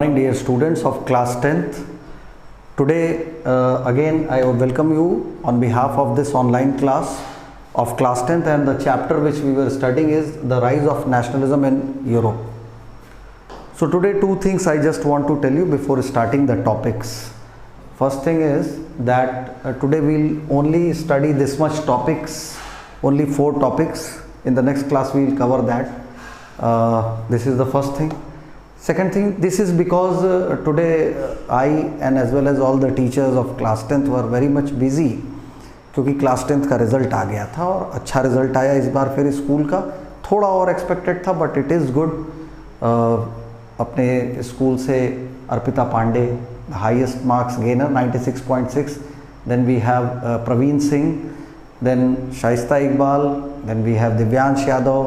Morning dear students of class 10th. Today again I welcome you on behalf of this online class of class 10th, and the chapter which we were studying is the rise of nationalism in Europe. So today two things I just want to tell you before starting the topics. First thing is that today we'll only study this much topics, only 4 topics. In the next class we will cover that. This is the first thing. Second thing, this is because today I and as well as all the teachers of class 10th were very much busy, क्योंकि class 10th का result आ गया था और अच्छा result आया इस बार फिर school का, थोड़ा और एक्सपेक्टेड था बट इट इज़ गुड. अपने स्कूल से Arpita Pandey highest marks gainer 96.6, then we have Praveen Singh, then Shaista Iqbal, then we have Divyansh Yadav.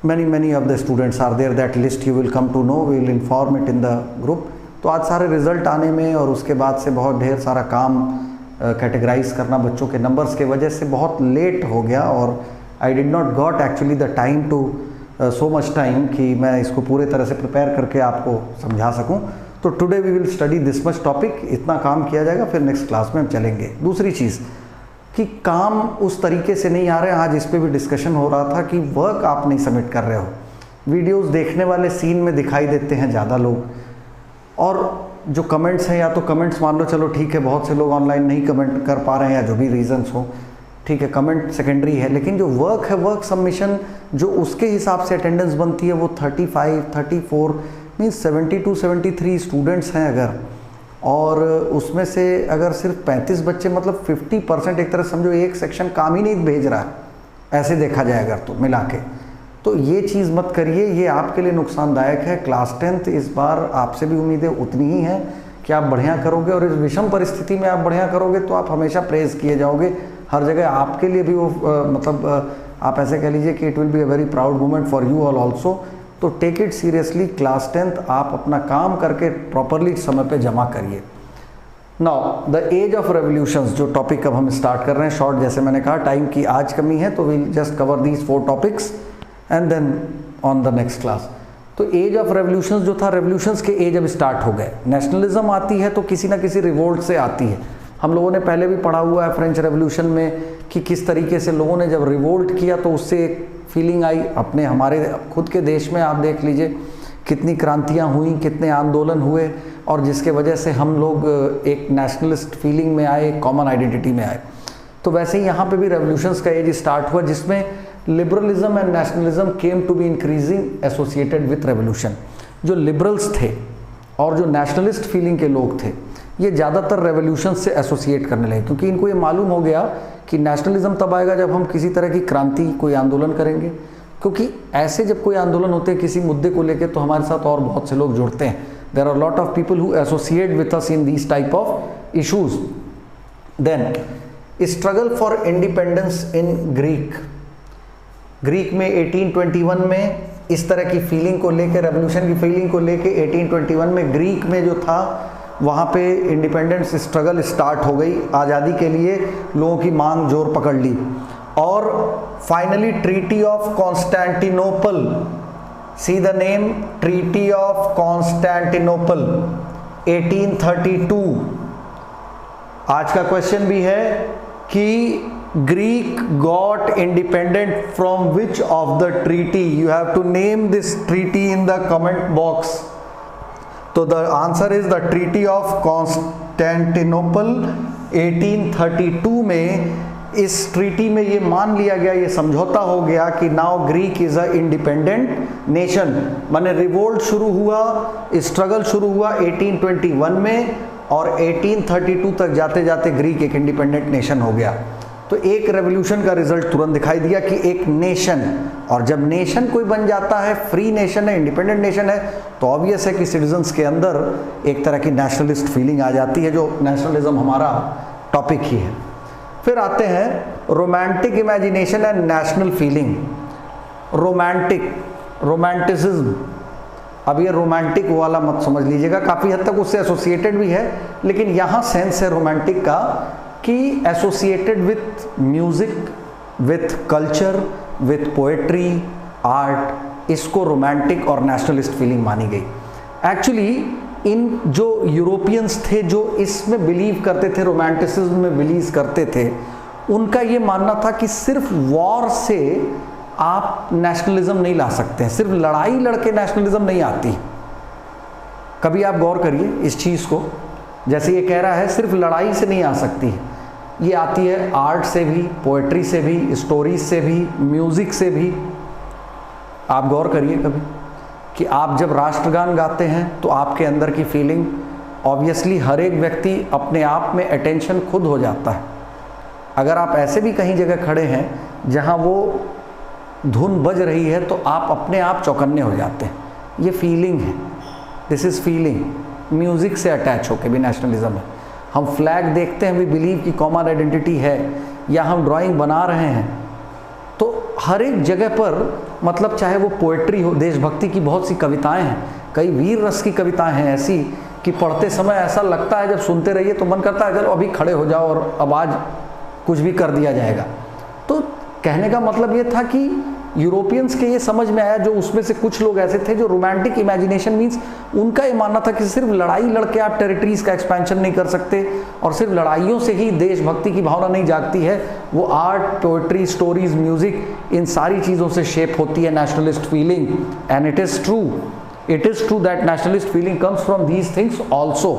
many of the students are there. That list you will come to know, we will inform it in the group. तो आज सारे result आने में और उसके बाद से बहुत ढेर सारा काम कैटेगराइज करना बच्चों के नंबर्स के वजह से बहुत लेट हो गया, और I did not got actually the time to so much time कि मैं इसको पूरे तरह से प्रिपेयर करके आपको समझा सकूं. तो today we will study this much topic. इतना काम किया जाएगा, फिर नेक्स्ट क्लास में हम चलेंगे. दूसरी चीज़ कि काम उस तरीके से नहीं आ रहे हैं. आज इस पे भी डिस्कशन हो रहा था कि वर्क आप नहीं सबमिट कर रहे हो. वीडियोस देखने वाले सीन में दिखाई देते हैं ज़्यादा लोग, और जो कमेंट्स हैं, या तो कमेंट्स मान लो चलो ठीक है, बहुत से लोग ऑनलाइन नहीं कमेंट कर पा रहे हैं या जो भी रीजंस हो, ठीक है, कमेंट सेकेंडरी है, लेकिन जो वर्क है, वर्क सबमिशन जो उसके हिसाब से अटेंडेंस बनती है वो 35, 34 मीन्स 72, 73 स्टूडेंट्स हैं अगर, और उसमें से अगर सिर्फ 35 बच्चे, मतलब 50% एक तरह समझो एक सेक्शन काम ही नहीं भेज रहा है, ऐसे देखा जाए अगर तो मिला के. तो ये चीज़ मत करिए, ये आपके लिए नुकसानदायक है. क्लास 10th इस बार आपसे भी उम्मीदें उतनी ही हैं कि आप बढ़िया करोगे, और इस विषम परिस्थिति में आप बढ़िया करोगे तो आप हमेशा प्रेज़ किए जाओगे हर जगह. आपके लिए भी वो मतलब आप ऐसे कह लीजिए कि it will be a very proud moment for you all also. तो take it seriously. Class 10th आप अपना काम करके प्रॉपरली समय पे जमा करिए. Now the age of revolutions, जो टॉपिक अब हम स्टार्ट कर रहे हैं शॉर्ट, जैसे मैंने कहा टाइम की आज कमी है तो we'll just cover these 4 topics and then on the next class. तो एज ऑफ रेवोल्यूशंस जो था, रेवोल्यूशंस के एज अब स्टार्ट हो गए. नेशनलिज्म आती है तो किसी ना किसी रिवोल्ट से आती है. हम लोगों ने पहले भी पढ़ा हुआ है फ्रेंच रेवोल्यूशन में कि किस तरीके से लोगों ने जब रिवोल्ट किया तो उससे एक फीलिंग आई. अपने हमारे खुद के देश में आप देख लीजिए कितनी क्रांतियां हुई, कितने आंदोलन हुए, और जिसके वजह से हम लोग एक नेशनलिस्ट फीलिंग में आए, कॉमन आइडेंटिटी में आए. तो वैसे ही यहाँ पे भी रेवोल्यूशंस का एज स्टार्ट हुआ, जिसमें liberalism and nationalism came to be increasing associated with revolution. जो लिबरल्स थे और जो नेशनलिस्ट फीलिंग के लोग थे, ये ज़्यादातर रेवोल्यूशन से एसोसिएट करने लगे, क्योंकि इनको ये मालूम हो गया कि नेशनलिज्म तब आएगा जब हम किसी तरह की क्रांति, कोई आंदोलन करेंगे. क्योंकि ऐसे जब कोई आंदोलन होते हैं किसी मुद्दे को लेकर तो हमारे साथ और बहुत से लोग जुड़ते हैं. There are lot of people who associate with us in these type of issues. Then struggle for independence in Greek में 1821 में इस तरह की फीलिंग को लेकर, रेवोल्यूशन की फीलिंग को लेकर 1821 में ग्रीक में जो था वहाँ पे इंडिपेंडेंस स्ट्रगल स्टार्ट हो गई. आज़ादी के लिए लोगों की मांग जोर पकड़ ली, और finally treaty of Constantinople, see the name, treaty of Constantinople 1832. आज का क्वेश्चन भी है कि Greek got independent from which of the treaty. You have to name this treaty in the comment box. तो the answer is the treaty of Constantinople 1832 में. इस treaty में ये मान लिया गया, ये समझौता हो गया कि now Greek is a independent nation. माने रिवोल्ट शुरू हुआ, स्ट्रगल शुरू हुआ 1821 में, और 1832 तक जाते जाते ग्रीक एक इंडिपेंडेंट नेशन हो गया. तो एक रेवोल्यूशन का रिजल्ट तुरंत दिखाई दिया कि एक नेशन, और जब नेशन कोई बन जाता है, फ्री नेशन है, इंडिपेंडेंट नेशन है, तो ऑब्वियस है कि सिटीजन्स के अंदर एक तरह की नेशनलिस्ट फीलिंग आ जाती है, जो नेशनलिज्म हमारा टॉपिक ही है. फिर आते हैं romantic imagination and national feeling. Romanticism, अब ये रोमांटिक वाला मत समझ लीजिएगा, काफ़ी हद तक उससे एसोसिएटेड भी है, लेकिन यहाँ सेंस है रोमांटिक का कि associated with music, with culture, with poetry, art, इसको रोमांटिक और नेशनलिस्ट फीलिंग मानी गई. एक्चुअली इन जो यूरोपियंस थे जो इसमें बिलीव करते थे, रोमांटिसिज्म में बिलीव करते थे, उनका ये मानना था कि सिर्फ वॉर से आप नेशनलिज्म नहीं ला सकते हैं, सिर्फ लड़ाई लड़के नेशनलिज्म नहीं आती। कभी आप गौर करिए इस चीज़ को, जैसे ये कह रहा है सिर्फ लड़ाई से नहीं आ सकती है, ये आती है आर्ट से भी, पोएट्री से भी, स्टोरीज से भी, म्यूज़िक से भी। आप गौर करिए कभी कि आप जब राष्ट्रगान गाते हैं तो आपके अंदर की फीलिंग, ऑब्वियसली हर एक व्यक्ति अपने आप में अटेंशन खुद हो जाता है। अगर आप ऐसे भी कहीं जगह खड़े हैं जहां वो धुन बज रही है तो आप अपने आप चौकन्ने हो जाते हैं, ये फीलिंग है, दिस इज़ फीलिंग, म्यूज़िक से अटैच होके भी नेशनलिज्म है। हम फ्लैग देखते हैं, वी बिलीव कि कॉमन आइडेंटिटी है, या हम ड्राइंग बना रहे हैं, तो हर एक जगह पर मतलब चाहे वो पोएट्री हो, देशभक्ति की बहुत सी कविताएं हैं, कई वीर रस की कविताएं हैं ऐसी कि पढ़ते समय ऐसा लगता है, जब सुनते रहिए तो मन करता है चलो अभी खड़े हो जाओ और अब आज कुछ भी कर दिया जाएगा। तो कहने का मतलब ये था कि यूरोपियंस के ये समझ में आया, जो उसमें से कुछ लोग ऐसे थे जो रोमांटिक इमेजिनेशन मीन्स उनका ये मानना था कि सिर्फ लड़ाई लड़के आप टेरिटरीज का एक्सपेंशन नहीं कर सकते और सिर्फ लड़ाइयों से ही देशभक्ति की भावना नहीं जागती है, वो आर्ट, पोएट्री, स्टोरीज, म्यूजिक, इन सारी चीज़ों से शेप होती है nationalist feeling. And it is true that nationalist feeling comes from these things also.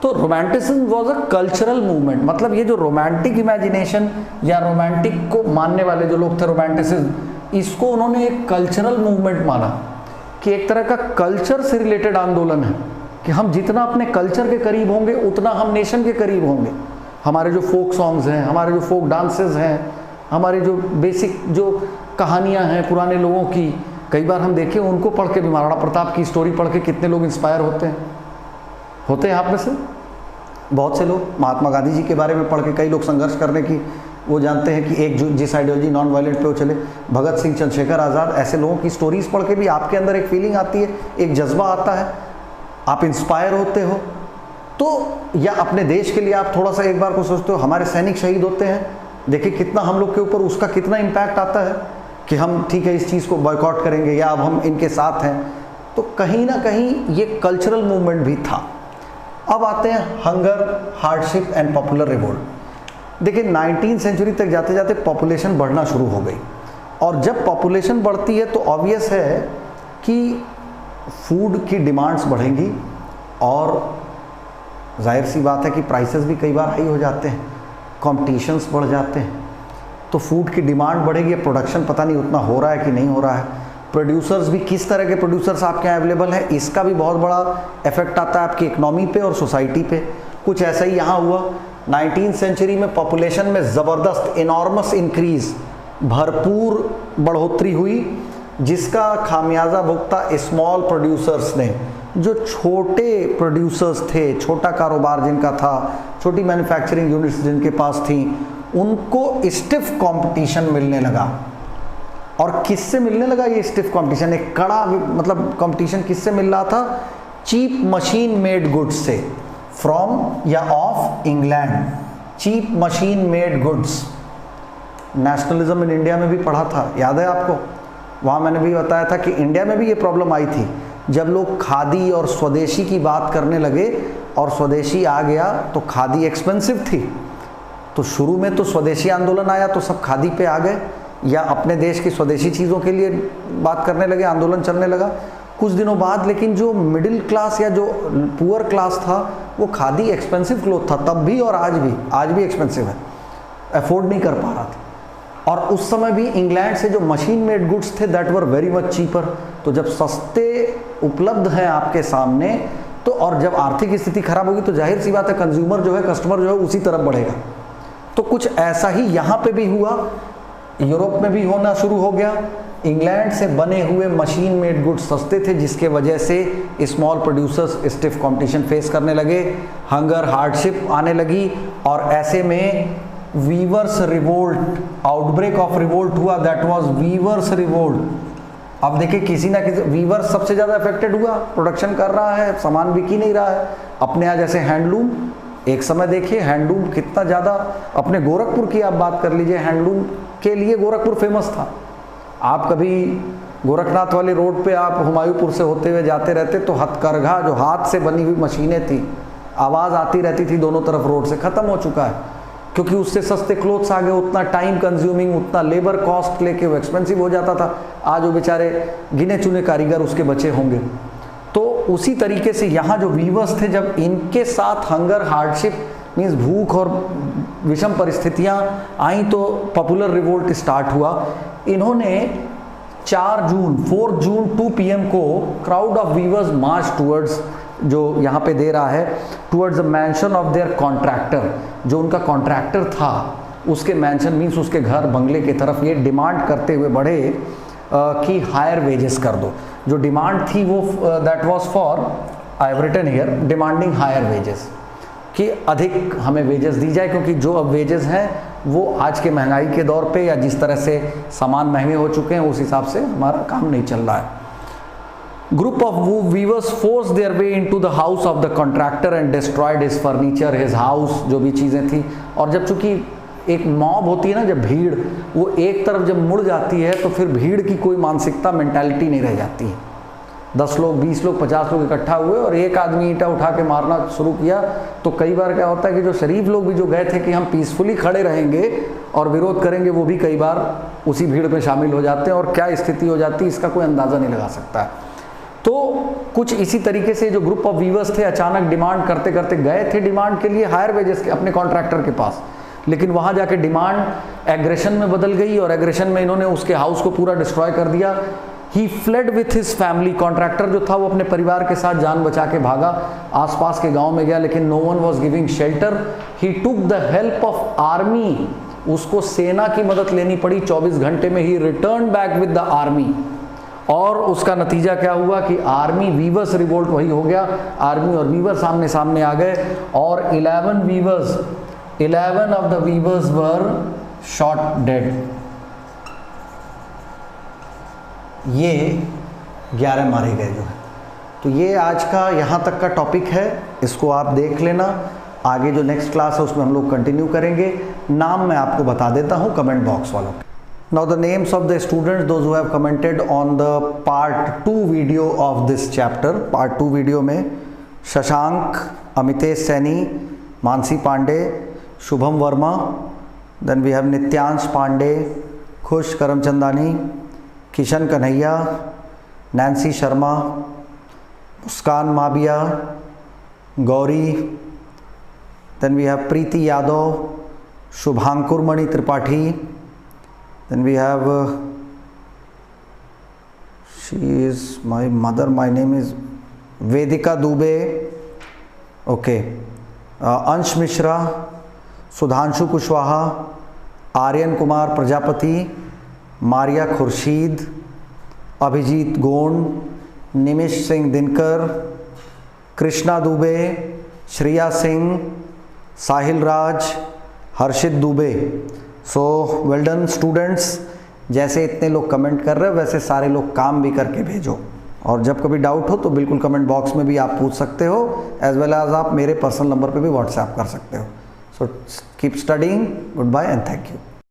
तो romanticism was a cultural movement, मतलब ये जो रोमांटिक इमेजिनेशन या रोमांटिक को मानने वाले जो लोग थे, रोमांटिसिज्म, इसको उन्होंने एक कल्चरल मूवमेंट माना कि एक तरह का कल्चर से रिलेटेड आंदोलन है कि हम जितना अपने कल्चर के करीब होंगे उतना हम नेशन के करीब होंगे। हमारे जो फोक सॉन्ग्स हैं, हमारे जो फोक डांसेस हैं, हमारे जो बेसिक जो कहानियाँ हैं पुराने लोगों की, कई बार हम देखें उनको पढ़ के भी, महाराणा प्रताप की स्टोरी पढ़ के कितने लोग इंस्पायर होते हैं आप में से बहुत से लोग। महात्मा गांधी जी के बारे में पढ़ के कई लोग संघर्ष करने की वो जानते हैं कि एक जो जिस आइडियोलॉजी नॉन वायलेंट पे वो चले, भगत सिंह, चंद्रशेखर आज़ाद, ऐसे लोगों की स्टोरीज पढ़ के भी आपके अंदर एक फीलिंग आती है, एक जज्बा आता है, आप इंस्पायर होते हो। तो या अपने देश के लिए आप थोड़ा सा एक बार को सोचते हो, हमारे सैनिक शहीद होते हैं, देखिए कितना हम लोग के ऊपर उसका कितना इम्पैक्ट आता है कि हम ठीक है इस चीज़ को बॉयकॉट करेंगे या अब हम इनके साथ हैं। तो कहीं ना कहीं ये कल्चरल मूवमेंट भी था। अब आते हैं hunger, hardship and popular revolt. देखिए 19वीं सेंचुरी तक जाते जाते पॉपुलेशन बढ़ना शुरू हो गई, और जब पॉपुलेशन बढ़ती है तो ऑब्वियस है कि फूड की डिमांड्स बढ़ेंगी और जाहिर सी बात है कि प्राइसेस भी कई बार हाई हो जाते हैं, कॉम्पिटिशन्स बढ़ जाते हैं, तो फूड की डिमांड बढ़ेगी। प्रोडक्शन पता नहीं उतना हो रहा है कि नहीं हो रहा है। प्रोड्यूसर्स भी, किस तरह के प्रोड्यूसर्स आपके यहाँ अवेलेबल हैं, इसका भी बहुत बड़ा इफेक्ट आता है आपकी इकोनॉमी पे और सोसाइटी पे। कुछ ऐसा ही यहाँ हुआ। 19वीं सेंचुरी में पॉपुलेशन में ज़बरदस्त इनॉर्मस इंक्रीज, भरपूर बढ़ोतरी हुई, जिसका खामियाजा भुगता स्मॉल प्रोड्यूसर्स ने। जो छोटे प्रोड्यूसर्स थे, छोटा कारोबार जिनका था, छोटी मैन्युफैक्चरिंग यूनिट्स जिनके पास थी, उनको स्टिफ कंपटीशन मिलने लगा। और किससे मिलने लगा ये स्टिफ कंपटीशन? एक कड़ा मतलब कंपटीशन किससे मिल रहा था? चीप मशीन मेड गुड्स से, फ्रॉम या of England. Cheap machine made goods. Nationalism in India में भी पढ़ा था, याद है आपको? वहाँ मैंने भी बताया था कि इंडिया में भी ये प्रॉब्लम आई थी जब लोग खादी और स्वदेशी की बात करने लगे और स्वदेशी आ गया तो खादी एक्सपेंसिव थी। तो शुरू में तो स्वदेशी आंदोलन आया तो सब खादी पे आ गए या अपने देश की स्वदेशी चीज़ों के लिए बात करने लगे, आंदोलन चलने लगा। कुछ दिनों बाद लेकिन जो मिडिल क्लास या जो पुअर क्लास था वो खादी एक्सपेंसिव क्लोथ था तब भी और आज भी एक्सपेंसिव है, अफोर्ड नहीं कर पा रहा था। और उस समय भी इंग्लैंड से जो मशीन मेड गुड्स थे that were very much cheaper. तो जब सस्ते उपलब्ध हैं आपके सामने तो, और जब आर्थिक स्थिति खराब होगी तो जाहिर सी बात है कंज्यूमर जो है, कस्टमर जो है उसी तरफ बढ़ेगा। तो कुछ ऐसा ही यहाँ पे भी हुआ, यूरोप में भी होना शुरू हो गया। इंग्लैंड से बने हुए मशीन मेड गुड्स सस्ते थे जिसके वजह से small producers stiff competition face करने लगे, हंगर, हार्डशिप आने लगी, और ऐसे में weavers revolt, outbreak of revolt हुआ, दैट वाज वीवर्स रिवोल्ट। अब देखिए किसी ना किसी, वीवर्स सबसे ज़्यादा अफेक्टेड हुआ, प्रोडक्शन कर रहा है, सामान बिक ही नहीं रहा है। अपने यहाँ जैसे हैंडलूम, एक समय देखिए हैंडलूम कितना ज़्यादा, अपने गोरखपुर की आप बात कर लीजिए, हैंडलूम के लिए गोरखपुर फेमस था। आप कभी गोरखनाथ वाली रोड पे आप हुमायूंपुर से होते हुए जाते रहते तो हथकरघा जो हाथ से बनी हुई मशीनें थी, आवाज़ आती रहती थी दोनों तरफ रोड से, ख़त्म हो चुका है क्योंकि उससे सस्ते क्लोथ्स आ गए, उतना टाइम कंज्यूमिंग, उतना लेबर कॉस्ट लेके वो एक्सपेंसिव हो जाता था। आज वो बेचारे गिने चुने कारीगर उसके बचे होंगे। तो उसी तरीके से यहाँ जो वीवर्स थे, जब इनके साथ हंगर, हार्डशिप मीन्स भूख और विषम परिस्थितियाँ आई तो पॉपुलर रिवोल्ट स्टार्ट हुआ। इन्होंने 4 जून 2 PM को crowd of viewers March towards, जो यहाँ पे दे रहा है, towards the mention of their contractor, जो उनका कॉन्ट्रैक्टर था उसके मैंशन मीन्स उसके घर बंगले की तरफ ये डिमांड करते हुए बढ़े कि हायर वेजेस कर दो। जो डिमांड थी वो that was for, I have written here, demanding higher wages, कि अधिक हमें वेजेस दी जाए, क्योंकि जो अब वेजेस हैं वो आज के महंगाई के दौर पे या जिस तरह से सामान महंगे हो चुके हैं उस हिसाब से हमारा काम नहीं चल रहा है। Group of viewers force their way into the house of the contractor and destroyed his furniture, his house, जो भी चीज़ें थी। और जब चूंकि एक मॉब होती है ना, जब भीड़ वो एक तरफ जब मुड़ जाती है तो फिर भीड़ की कोई मानसिकता, मेंटालिटी नहीं रह जाती है। 10 लोग, 20 लोग, 50 लोग इकट्ठा हुए और एक आदमी ईंटा उठा के मारना शुरू किया तो कई बार क्या होता है कि जो शरीफ लोग भी जो गए थे कि हम पीसफुली खड़े रहेंगे और विरोध करेंगे, वो भी कई बार उसी भीड़ में शामिल हो जाते हैं और क्या स्थिति हो जाती है इसका कोई अंदाज़ा नहीं लगा सकता है। तो कुछ इसी तरीके से जो ग्रुप ऑफ वीवर्स थे अचानक डिमांड करते करते गए थे डिमांड के लिए हायर वेजेस के अपने कॉन्ट्रैक्टर के पास, लेकिन वहाँ जाके डिमांड एग्रेशन में बदल गई और एग्रेशन में इन्होंने उसके हाउस को पूरा डिस्ट्रॉय कर दिया। He fled with his family, contractor जो था वो अपने परिवार के साथ जान बचा के भागा, आसपास के गांव में गया, लेकिन no one was giving shelter. He took the help of army, उसको सेना की मदद लेनी पड़ी 24 घंटे में। He return back with the army, और उसका नतीजा क्या हुआ कि आर्मी वीवर्स रिवोल्ट वही हो गया, आर्मी और वीवर सामने सामने आ गए और 11 of the weavers were shot dead. ये 11 मारे गए जो है। तो ये आज का यहाँ तक का टॉपिक है, इसको आप देख लेना। आगे जो नेक्स्ट क्लास है उसमें हम लोग कंटिन्यू करेंगे। नाम मैं आपको बता देता हूँ कमेंट बॉक्स वालों। Now the names of the students, those who have commented on the part 2 video of this chapter, part 2 video में Shashank, Amitesh Saini, Mansi Pandey, Shubham Verma, then we have Nityansh Pandey, Khush Karamchandani, Kishan Kanhaiya, Nancy Sharma, Muskan Mabiya, Gauri, then we have Preeti Yadav, Shubhankur Mani Tripathi, then we have she is my mother, my name is Vedika Dubey, okay, Ansh Mishra, Sudhanshu Kushwaha, Aryan Kumar Prajapati, Maria Khurshid, Abhijeet Gond, Nimish Singh Dinkar, Krishna Dubey, Shriya Singh, Sahil Raj, Harshit Dubey. So well done students, जैसे इतने लोग comment कर रहे हो वैसे सारे लोग काम भी करके भेजो, और जब कभी डाउट हो तो बिल्कुल कमेंट बॉक्स में भी आप पूछ सकते हो, एज वेल एज आप मेरे पर्सनल नंबर पे भी व्हाट्सएप कर सकते हो। So keep studying, goodbye and thank you.